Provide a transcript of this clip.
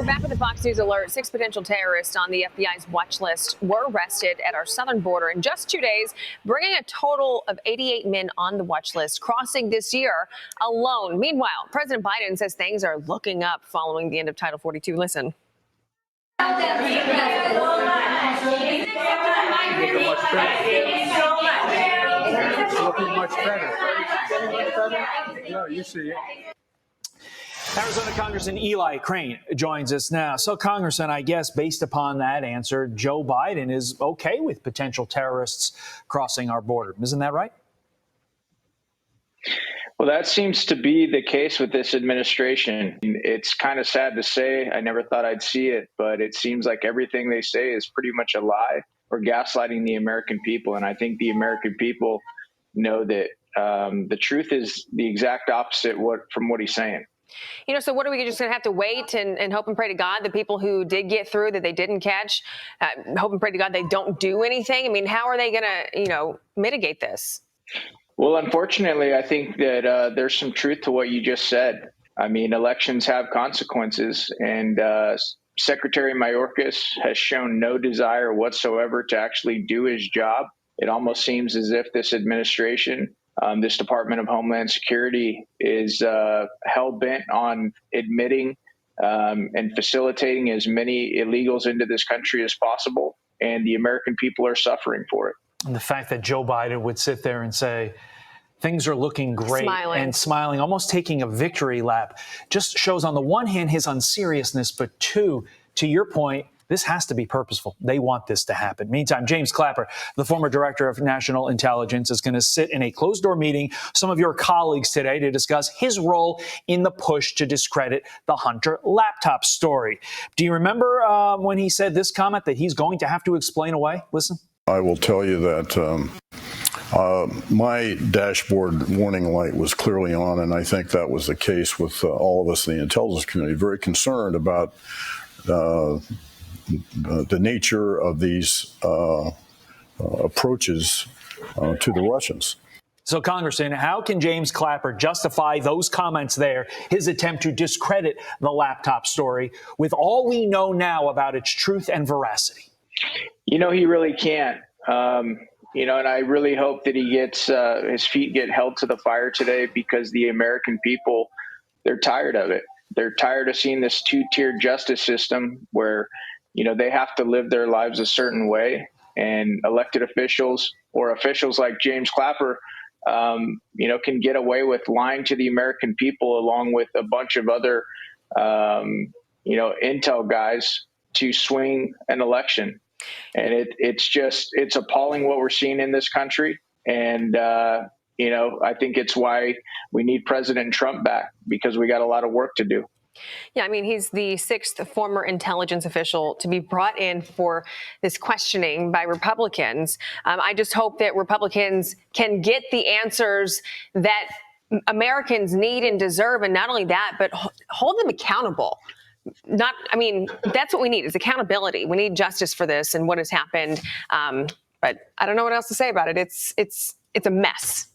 We're back with a Fox News alert. 6 potential terrorists on the FBI's watch list were arrested at our southern border in just 2 days, bringing a total of 88 men on the watch list crossing this year alone. Meanwhile, President Biden says things are looking up following the end of Title 42. Listen. Looking much better. Yeah, you see it. Arizona Congressman Eli Crane joins us now. So, Congressman, I guess based upon that answer, Joe Biden is okay with potential terrorists crossing our border. Isn't that right? Well, that seems to be the case with this administration. It's kind of sad to say. I never thought I'd see it, but it seems like everything they say is pretty much a lie or gaslighting the American people. And I think the American people know that the truth is the exact opposite from what he's saying. You know, so what are we just going to have to wait and hope and pray to God the people who did get through that they didn't catch, hope and pray to God they don't do anything? I mean, how are they going to, mitigate this? Well, unfortunately, I think that there's some truth to what you just said. I mean, elections have consequences, and Secretary Mayorkas has shown no desire whatsoever to actually do his job. It almost seems as if this administration, this Department of Homeland Security, is hell-bent on admitting and facilitating as many illegals into this country as possible, and the American people are suffering for it. And the fact that Joe Biden would sit there and say, things are looking great and smiling, almost taking a victory lap, just shows on the one hand his unseriousness, but two, to your point, this has to be purposeful. They want this to happen. Meantime, James Clapper, the former director of national intelligence, is going to sit in a closed-door meeting, some of your colleagues today, to discuss his role in the push to discredit the Hunter laptop story. Do you remember when he said this comment that he's going to have to explain away? Listen. I will tell you that my dashboard warning light was clearly on, and I think that was the case with all of us in the intelligence community, very concerned about the nature of these approaches to the Russians. So, Congressman, how can James Clapper justify those comments there, his attempt to discredit the laptop story, with all we know now about its truth and veracity? He really can't. And I really hope that he gets his feet get held to the fire today, because the American people, they're tired of it. They're tired of seeing this two-tiered justice system where, they have to live their lives a certain way, and elected officials or officials like James Clapper, can get away with lying to the American people along with a bunch of other, intel guys to swing an election. And it's appalling what we're seeing in this country. And, I think it's why we need President Trump back, because we got a lot of work to do. Yeah, I mean, he's the 6th former intelligence official to be brought in for this questioning by Republicans. I just hope that Republicans can get the answers that Americans need and deserve. And not only that, but hold them accountable. That's what we need, is accountability. We need justice for this and what has happened. But I don't know what else to say about it. It's a mess.